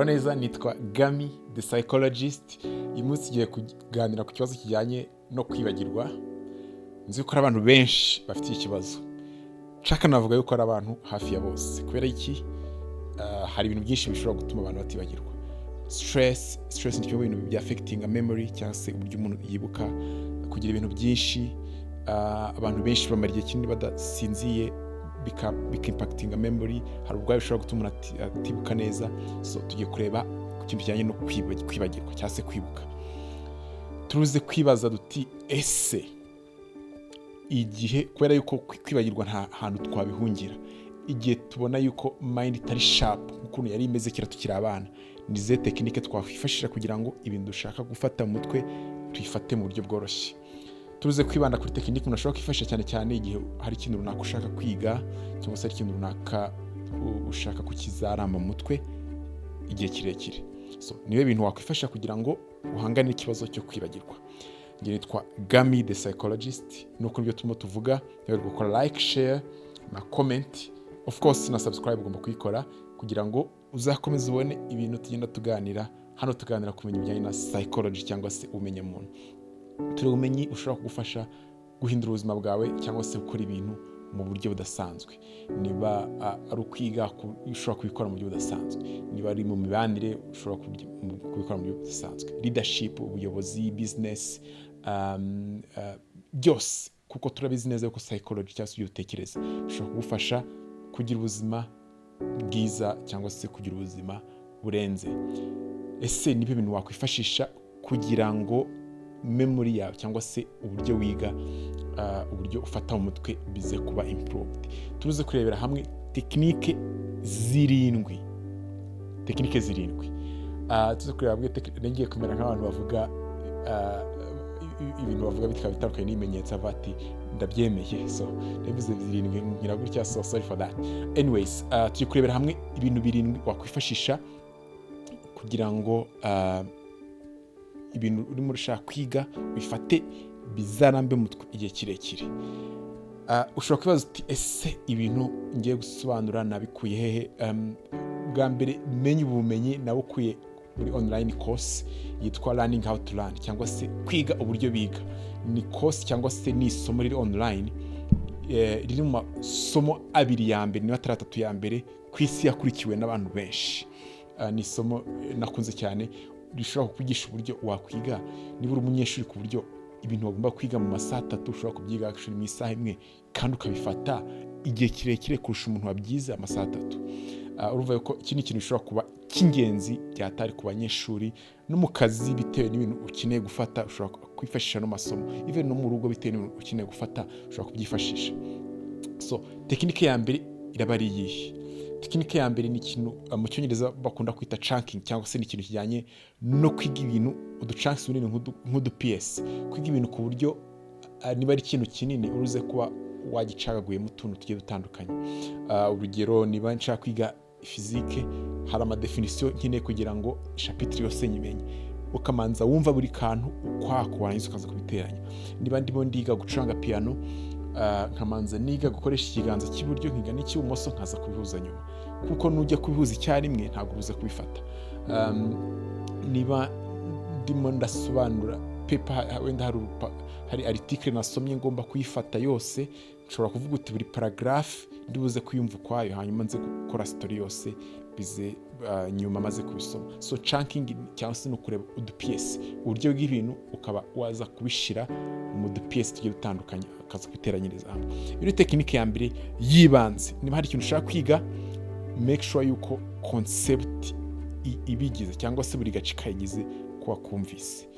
neza nitwa Gami the psychologist. Uyu munsi tugiye kuganira ku kibazo kijyanye no kwibagirwa. Nzi ko abantu benshi bafite iki kibazo. Nshaka navuga yuko ari abantu hafi ya bose. Kubera iki? Hari ibintu byinshi bishobora gutuma abantu batibagirwa. Stress ni kimwe mu bintu bya affecting a memory, cyangwa se uburyo umuntu yibuka, kugira ibintu byinshi. Abantu benshi bamara igihe kinini badasinziye, bika impacting a memory. Hari ubwo bishobora gutuma umuntu atibuka neza. So tugiye kureba ku kintu kijyanye no kwibagirwa cyangwa se kwibuka. Turuze kwibaza duti ese igihe, kubera yuko kwibagirwa nta hantu twabihungira, igihe tubona yuko mind itari sharp nk'ukuntu yari imeze kera tukiri abana, ni ze tekinike twakwifashisha kugira ngo ibintu dushaka gufata mu mutwe tuyifate mu buryo bworoshye. Turuze kwibanda kuri tekinike umuntu ashobora kwifashisha cyane cyane igihe hari ikintu runaka ushaka kwiga, cyangwa se hari ikintu runaka ushaka kukizaramba mu mutwe igihe kirekire. So niwe bintu wakwifashisha kugira ngo uhangane n'ikibazo cyo kwibagirwa. Njye nitwa Gami the psychologist. Nuko nibyo turimo tuvuga. Rero gukora like, share na comment, of course na subscribe ugomba kuyikora kugira ngo uzakomeze ubone ibintu tugenda tuganira. Hano tuganira ku bintu bijyanye na psychology cyangwa se ubumenyi muntu. Turi ubumenyi ushobora kugufasha guhindura ubuzima bwawe cyangwa se gukora ibintu mu buryo budasanzwe. Niba ari ukwiga ushobora kubikora mu buryo budasanzwe, niba ari mu mibanire ushobora kubikora mu buryo budasanzwe, leadership, ubuyobozi, business, byose, kuko turabizi neza ko psychology cyangwa se ibyo utekereza bishobora kugufasha kugira ubuzima bwiza cyangwa se kugira ubuzima burenze. Ese niba ibintu wakwifashisha kugira ngo memory yawe cyangwa se uburyo wiga, uburyo ufata mu mutwe bize kuba improved. Turuze kurebera hamwe tekinike zirindwi. Tuze kureba hamwe ngiye kumera nk'abantu bavuga ibintu bavuga bikaba bitandukanye n'ibimenyetso avati ndabyemeye. So nebize zirindwi ngira gutya, so sorry for that. Anyways, tugiye kurebera hamwe ibintu birindwi wakwifashisha kugira ngo ibintu urimo ushaka kwiga bifate bizarambe mu mutwe igihe kirekire. Ushobora kwibaza uti ese ibintu ngiye gusobanura nabikuye hehe? Bwa mbere menye ubumenyi nabukuye muri online course yitwa Learning How to Learn, cyangwa se kwiga uburyo biga. Ni course cyangwa se ni isomo riri online, riri mu masomo abiri ya mbere niba atatu ya mbere ku isi yakurikiwe n'abantu benshi. Ni isomo nakunze cyane, rishobora kukwigisha uburyo wakwiga niba uri umunyeshuri, ku buryo ibintu bagomba kwiga mu masaha 3 ushobora kubyiga actually mu isaha imwe, kandi ukabifata igihe kirekire kurusha umuntu wabyize amasaha 3. Urumva yuko iki ni ikintu gishobora kuba cy'ingenzi byatari ku banyeshuri no mu kazi, bitewe n'ibintu ukeneye gufata ushobora kwifashisha no masomo, even no mu rugo bitewe n'ibintu ukeneye gufata ushobora kubyifashisha. So tekinike ya mbere iraba ari iyihe? Tekinike ya mbere ni ikintu mu cyongereza bakunda kwita chunking, cyangwa se ni ikintu kijyanye no kwiga ibintu uduchunks bunini nk'udu PS. Kwiga ibintu ku buryo niba ari ikintu kinini uruze kuba wagicagaguyemo utuntu tugiye dutandukanye. Urugero, niba nshaka kwiga physique, hari amadefinition nkeneye kugira ngo chapitre yose nyimenye, ukamanza wumva buri kantu ukwako warangiza ukaza kubiteranya. Niba ndimo ndiga gucuranga piano, nkamanza niga gukoresha ikiganza cy'iburyo nkiga n'icy'ibumoso nkaza kubihuza nyuma, kuko nujya kubihuza icyarimwe ntabwo uruze kubifata. Niba ndimo ndasobanura paper, wenda hari article nasomye ngomba kuyifata yose, nshobora kuvuga uti buri paragraph ndibuze kuyumva ukwayo, hanyuma nze gukora story yose bize nyuma maze kubisoma. So chunking cyangwa se no kureba udupiece, uburyo bw'ibintu ukaba waza kubishira mu dupiece tugiye dutandukanye akaza kubiteranyiriza hamwe. Iyo tekinike ya mbere yibanze, niba hari ikintu ushaka kwiga, make sure yuko concept ibigize cyangwa se buri gace kayigize kuba kumvise.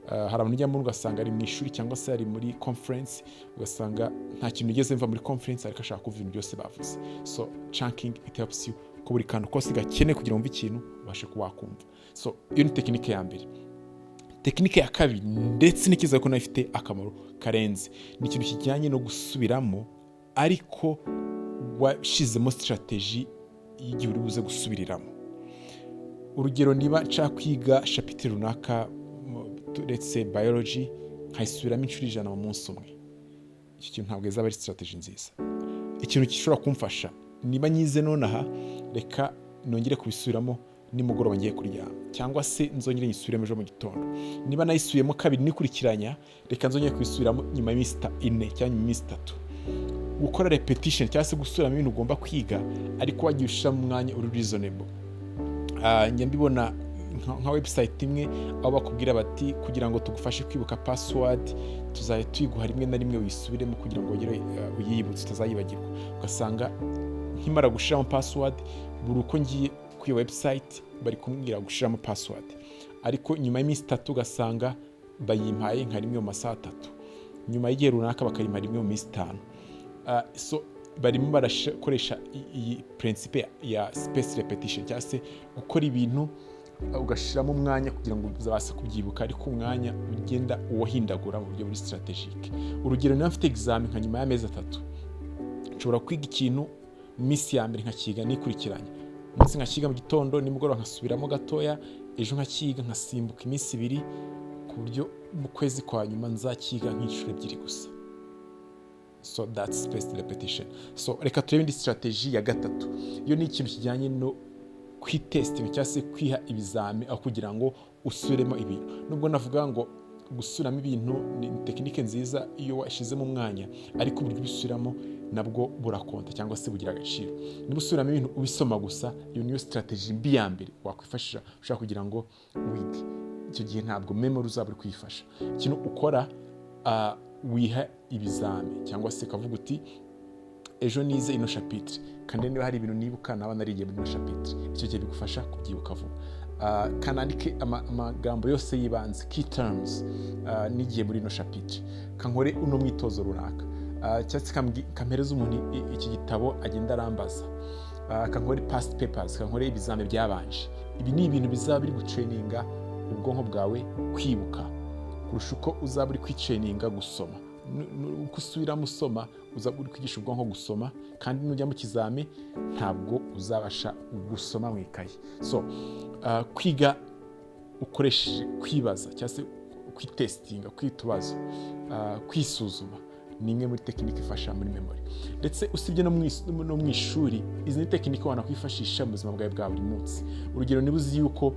Hari abantu ujya muri ugasanga ari mu ishuri cyangwa se ari muri conference, ugasanga nta kintu ugeze mva muri conference ariko ashaka kuvuga ibintu byose bavuze. So chunking it helps you ko buri kantu kose gakene kugira ngo ikintu ubashe kuwakumva. So iyo ni tekinike ya mbere. Tekinike ya kabiri, ndetse n'ikiza ko nafite akamaro karenze, ni ikintu kijyanye no gusubiramo ariko washizemo strategy y'igihe uri buze gusubiriramo. Urugero, niba nshaka kwiga chapitre runaka, let's say biology, nkayisubiramo inshuro 100 mu munsi umwe, iki kintu ntabwo izaba ari strategy nziza. Ikintu gishobora kumfasha, niba nyize nonaha, reka nongere kubisubiramo nimugoroba ngiye kuryama, cyangwa se nzongere nyisubiremo ejo mu gitondo. Niba nayisubiyemo kabiri nikurikiranya, reka nzongere kuyisubiramo nyuma y'iminsi 4 cyangwa nyuma y'iminsi 3. Gukora repetition cyangwa se gusubiramo ibintu ugomba kwiga ariko wagiye ushiramo umwanya uri reasonable. Njya mbibona nka website imwe aho bakubwira bati kugira ngo tugufashe kwibuka password tuzaye tuyiguha rimwe na rimwe wisubiremo kugira ngo ugire uyibutse utazayibagirwa. Ugasanga nkimara gushiramo password buri uko ngiye kuri website bari kumbwira gushiramo password, ariko nyuma y'iminsi 3 ugasanga bayimpaye nka rimwe mu masaha 3, nyuma y'igihe runaka bakayimpaye rimwe mu minsi 5. So barimo barakoresha iyi principe ya space repetition cyangwa se gukora ibintu ugashiramo umwanya kugira ngo uzabase kubyibuka, ariko umwanya ugenda uwahindagura mu buryo buri strategique. Urugero, niba mfite examen nka nyuma y'amezi 3, nshobora kwiga ikintu minsi ya mbere nkakiga nikurikiranye, umunsi nkakiga mu gitondo, nimugoroba nkasubiramo gatoya, ejo nkakiga nkasimbuka iminsi 2, ku buryo mu kwezi kwa nyuma nzakiga nk'inshuro 2 gusa. So that's spaced repetition. So reka turebe indi strategy ya gatatu. Iyo ni ikintu kijyanye no kwitesting cyangwa se kwiha ibizami aho kugira ngo usubiremo ibintu. Nubwo navuga ngo gusubiramo ibintu ni tekinike nziza iyo washizemo umwanya, ariko uburyo ubisubiramo nabwo burakonta cyangwa se bugira agaciro. Niba usubiramo ibintu ubisoma gusa, iyo niyo strategy mbi ya mbere wakwifashisha ushaka kugira ngo wige. Icyo gihe ntabwo memory uzaba uri kwifasha. Ikintu ukora wiha ibizami cyangwa se kavuga uti ejo nize ino chapitre, kandi niba hari ibintu nibuka naba narigiye muri ino chapitre, icyo gihe bigufasha kubyibuka vuba. Kanandike amagambo yose yibanze, key terms, nigiye muri ino chapitre, kankore uno mwitozo runaka, cyangwa kampereza umuntu iki gitabo agenda arambaza, kankore past papers, kankore ibizami byabanje. Ibi ni ibintu bizaba biri gutraininga ubwonko bwawe kwibuka kurusha uko uzaba uri kwitraininga gusoma. Uko usubiramo usoma uzaba uri kwigisha ubwonko gusoma, kandi nujya mu kizami ntabwo uzabasha gusoma mu ikayi. So kwiga ukoresheje kwibaza cyangwa se kwitestinga, kwitubaza, kwisuzuma ni imwe muri tekinike ifasha muri memory. Ndetse usibye no mu ishuri, izi ni tekinike wanakwifashisha mu buzima bwawe bwa buri munsi. Urugero, niba uzi yuko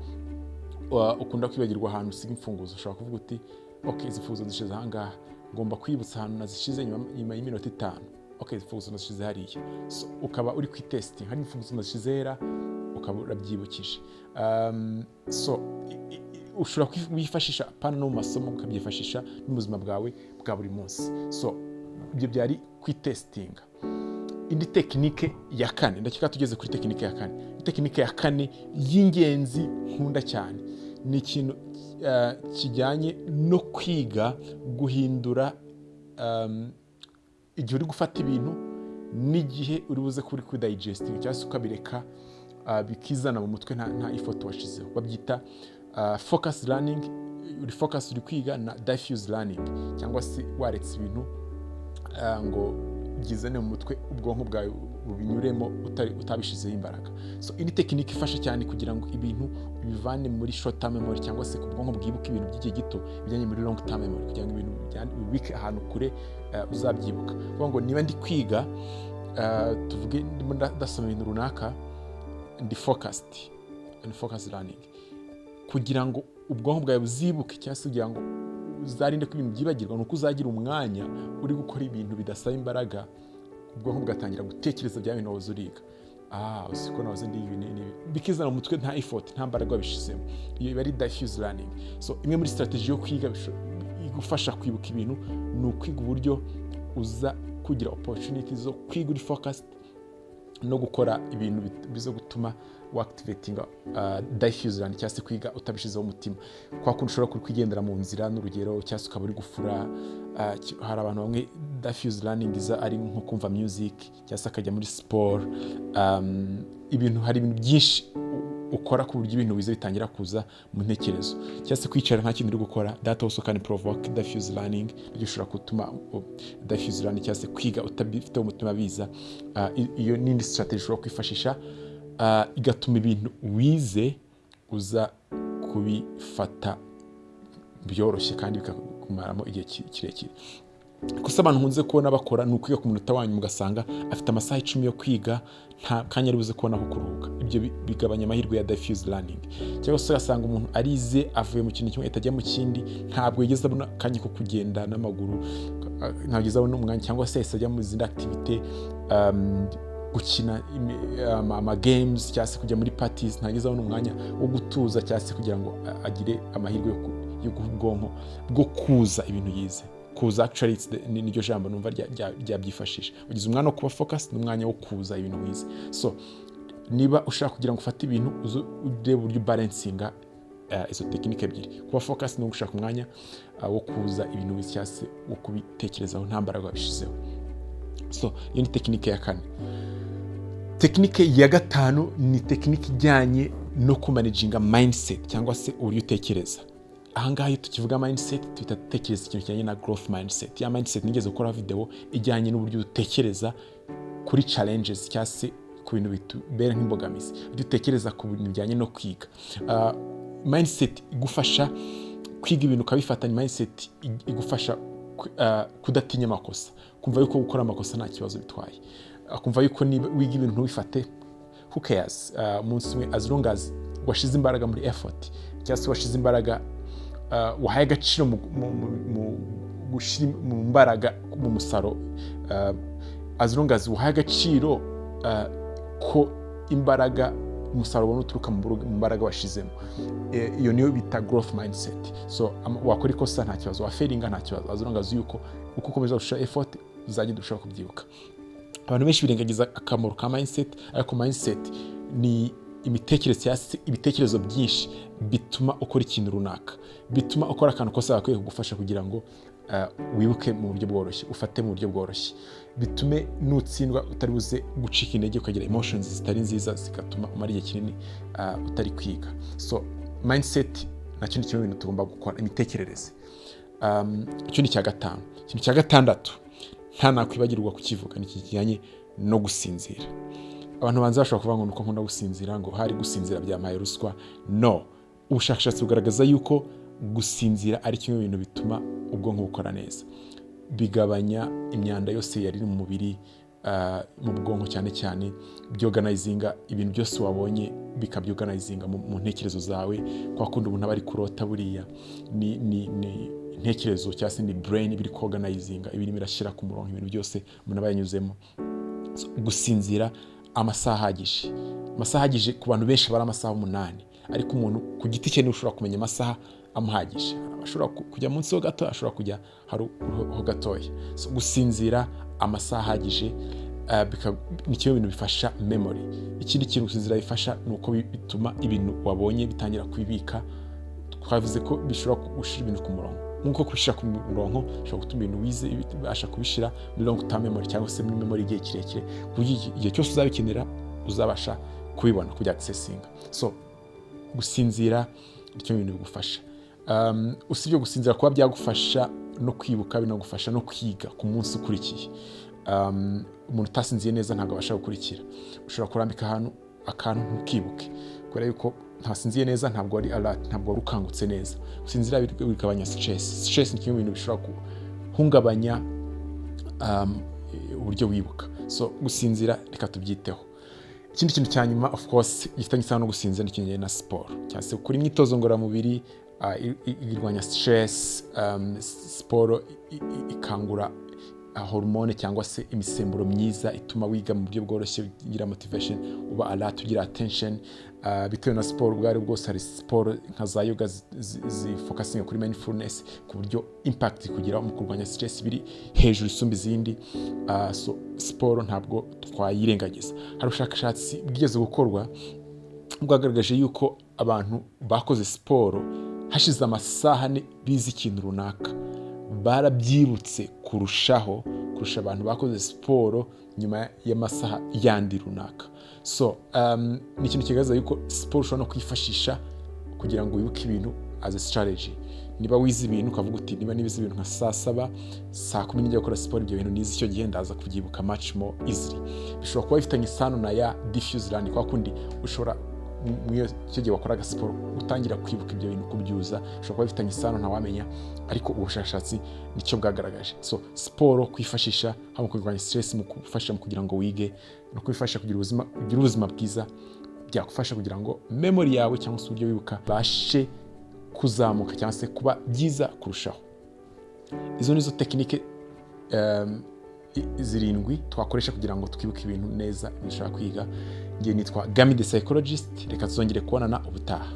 ukunda kwibagirwa ahantu usiga imfunguzo, ushobora kuvuga uti okay, izi mfunguzo zishize aha ngaha, ngomba kwibutsa ahantu nazishize nyuma y'iminota 5. Okay, izi mfunguzo nazishize hariya. So ukaba uri kwitesting, hari imfunguzo nazishize hera ukaba urabyibukije. So ushobora kwifashisha pana no mu masomo, ukabyifashisha mu buzima bwawe bwa buri munsi. So ibyo byari kwitesting. Indi tekinike ya 4, ndakeka tugeze kuri tekinike ya 4. Tekinike ya 4 y'ingenzi nkunda cyane ni ikintu kijyanye no kwiga guhindura igihe uri gufata ibintu n'igihe uri buze kuri digesting cyangwa se ukabireka bikizana mu mutwe nta effort washizeho. Babyita focus learning. Uri focus uri kwiga, na diffuse learning cyangwa se waretse ibintu ngo gizane mu mutwe ubwonko bwawe bubinyuremo utabishizeho imbaraga. So ini tekinike ifasha cyane kugira ngo ibintu bivane muri short term memory cyangwa se ku bwonko bwibuka ibintu by'igihe gito bijyanye muri long term memory, kugira ngo ibintu bibike ahantu kure uzabyibuka. Kuvuga ngo niba ndi kwiga, tuvuge ndimo ndasoma ibintu runaka, ndi focused learning, kugira ngo ubwonko bwawe buzibuke cyangwa se kugira ngo uzarinde ko ibintu byibagirwa, nuko uzagira umwanya uri gukora ibintu bidasaba imbaraga, ubwonko bugatangira gutekereza bya bintu wahoze uriga. Usiko nahoze ndi ibi bikizana mu mutwe nta effort, nta mbaraga bishizemo. Iyo bari diffuse learning. So imwe muri strategy yo kwiga igufasha kwibuka ibintu ni ukwiga uburyo uza kugira opportunity zo kwiga uri focused no gukora ibintu bizo gutuma activating diffuse learning cyangwa se kwiga utabishizeho umutima. Kwa kundi ushobora kwigendera mu nzira n'urugero, cyangwa se ukaba uri gufura. Hari abantu bamwe diffuse learning iza ari nko kumva music cyangwa se akajya muri sport. Hari ibintu byinshi ukora ku buryo ibintu bize bitangira kuza mu ntekerezo, cyangwa se kwicara nta kintu uri gukora. That also can provoke diffuse learning, bityo ushobora gutuma diffuse learning cyangwa se kwiga utabifite umutima biza. Iyo ni indi strategy ushobora kwifashisha igatuma ibintu wize uza kubifata byoroshye kandi bikakumaramo igihe kirekire. Gusa abantu nkunze kubona bakora ni ukwiga ku munota wanyu, mugasanga afite amasaha 10 yo kwiga, nta kanya ari buze kubona aho kuruhuka. Ibyo bigabanya amahirwe ya diffuse learning. Cyangwa se ugasanga umuntu arize avuye mu kintu kimwe atajya mu kindi, ntabwo yigeze abona kanya ko kugenda n'amaguru, ntabwo yigeze abona umwanya, cyangwa se ajya mu zindi activity, gukina ama games, cyangwa se kujya muri parties, ntabwo yigeze abona umwanya wo gutuza, cyangwa se kugira ngo agire amahirwe yo guha ubwonko bwo kuza ibintu yize. Kuza actually niryo jambo numva ryabyifashisha. Ugize umwanya wo kuba focus n'umwanya wo kuza ibintu wize. So niba ushaka kugira ngo ufate ibintu urebe uburyo balancinga izo tekinike ebyiri, kuba focus no gushaka umwanya wo kuza ibintu wize, cyangwa se wo kubitekerezaho nta mbaraga wabishizeho. So iyo ni tekinike ya 4. Tekinike ya 5 ni tekinike ijyanye no kumanaginga mindset, cyangwa se uburyo utekereza. Ahangaha iyo tukivuga mindset tuhita dutekereza ikintu kijyanye na growth mindset. Ya mindset nigeze gukora video ijyanye n'uburyo dutekereza kuri challenges, cyangwa se ku bintu bitubera nk'imbogamizi, dutekereza ku bintu bijyanye no kwiga. Mindset igufasha kwiga ibintu ukabifatanya. Mindset igufasha kudatinya amakosa, kumva yuko gukora amakosa nta kibazo bitwaye, kumva yuko niba wiga ibintu ntubifate who cares, umunsi umwe, as long as washize imbaraga muri effort, cyangwa se washize imbaraga, wahaye agaciro mu mbaraga mu musaro, as long as wahaye agaciro ko imbaraga umusaruro ubona uturuka mu mbaraga washizemo, iyo niyo bita growth mindset. So wakora ikosa nta kibazo, wafailinga nta kibazo, as long as yuko uko ukomeza gushaka effort uzajya dushaka kubyibuka. Abantu benshi birengagiza akamaro ka mindset, ariko mindset ni ibitekerezo byinshi bituma ukora ikintu runaka, bituma ukora akantu kose gakwiye kugufasha kugira ngo wibuke mu buryo bworoshye, ufate mu buryo bworoshye, bitume nutsindwa utari buze gucika intege, ukagira emotions zitari nziza zigatuma umara igihe kinini utari kwiga. So mindset nacyo ni kimwe mu bintu tugomba gukora, imitekerereze. Icyo ni cya 5. Ikintu cya 6 nta nakwibagirwa kukivuga, ni kijyanye no gusinzira. Abantu banza bashobora kuvuga ngo nuko nkunda gusinzira, ngo hari gusinzira byamaye ruswa. No, ubushakashatsi bugaragaza yuko gusinzira ari kimwe mu bintu bituma ubwonko bukora neza, bigabanya imyanda yose yari mu mubiri, mu bwonko cyane cyane, byorganizinga ibintu byose wabonye, bikabyorganizinga mu ntekerezo zawe. Kwa kundi umuntu aba ari kurota, buriya ni intekerezo, cyangwa se ni brain biri organizinga ibintu, birashyira ku murongo ibintu byose umuntu aba yanyuzemo. So, gusinzira amasaha ahagije ku bantu benshi bari amasaha 8, ariko umuntu ku giti cye niwe ushobora kumenya amasaha amuhagije. Ashobora kujya munsi ho gato, ashobora kujya ho gatoya. So, gusinzira amasaha ahagije ni kimwe mu bintu bifasha memory. Ikindi kintu gusinzira bifasha ni uko bituma ibintu wabonye bitangira kwibika. Twavuze ko bishobora gushira ibintu ku murongo, nkuko kubishira ku murongo ushobora gutuma ibintu wize bibasha kubishira muri long term memory, cyangwa se muri memory igihe kirekire, kuburyo igihe cyose uzabikenera uzabasha kubibona, kujya accessinga. So gusinzira ni kimwe mu bintu bigufasha. Usibye gusinzira kuba byagufasha no kwibuka, binagufasha no kwiga ku munsi ukurikiye. Umuntu utasinziye neza ntabwo abasha gukurikira. Ushobora kurambika akantu ntukibuke, kubera yuko ntasinziye neza, ntabwo ari alert, ntabwo rukangutse neza. Gusinzira bigabanya stress ni kimwe mu bintu bishobora guhungabanya uburyo wibuka. So gusinzira reka tubyiteho. Ikindi kintu cya nyuma, of course, gifitanye isano no gusinzira, ni kijyanye na siporo, cyangwa se gukora imyitozo ngororamubiri irwanya stress. Siporo ikangura hormone, cyangwa se imisemburo myiza ituma wiga mu buryo bworoshye, ugira motivation, uba alert, ugira attention. Bitewe na siporo ubwo ari bwose, hari siporo nka za yoga zifokasinga kuri mindfulness, ku buryo impact kugira mu kurwanya stress biri hejuru isumba izindi. So siporo ntabwo twayirengagiza. Hari ubushakashatsi bwigeze gukorwa bwagaragaje yuko abantu bakoze siporo hashize amasaha 4 bize ikintu runaka, barabyibutse kurusha abantu bakoze siporo nyuma y'amasaha yandi runaka. So ni ikintu kigaragaza yuko siporo ushobora no kwifashisha kugira ngo wibuke ibintu as a strategy. Niba wize ibintu ukavuga uti niba nibize ibintu nka saa 7, saa 10 njya gukora siporo, ibyo bintu nize icyo gihe ndaza kubyibuka much more easily. Bishobora kuba bifitanye isano na ya diffuse learning, kwa kundi ushobora icyo gihe wakoraga siporo utangira kwibuka ibyo bintu kubyuza, ushobora kuba bifitanye isano ntawamenya, ariko ubushakashatsi nicyo bwagaragaje. So siporo kwifashisha haba mu kurwanya stress, mu gufasha mu kugira ngo wige no kwifasha kugira ubuzima bwiza, byagufasha kugira ngo memory yawe cyangwa se uburyo wibuka bashe kuzamuka cyangwa se kuba byiza kurushaho. Izo nizo tekinike 7 twakoresha kugira ngo twibuke ibintu neza dushaka kwiga. Ngiye nitwa Gami the Psychologist, reka tuzongere kubonana ubutaha.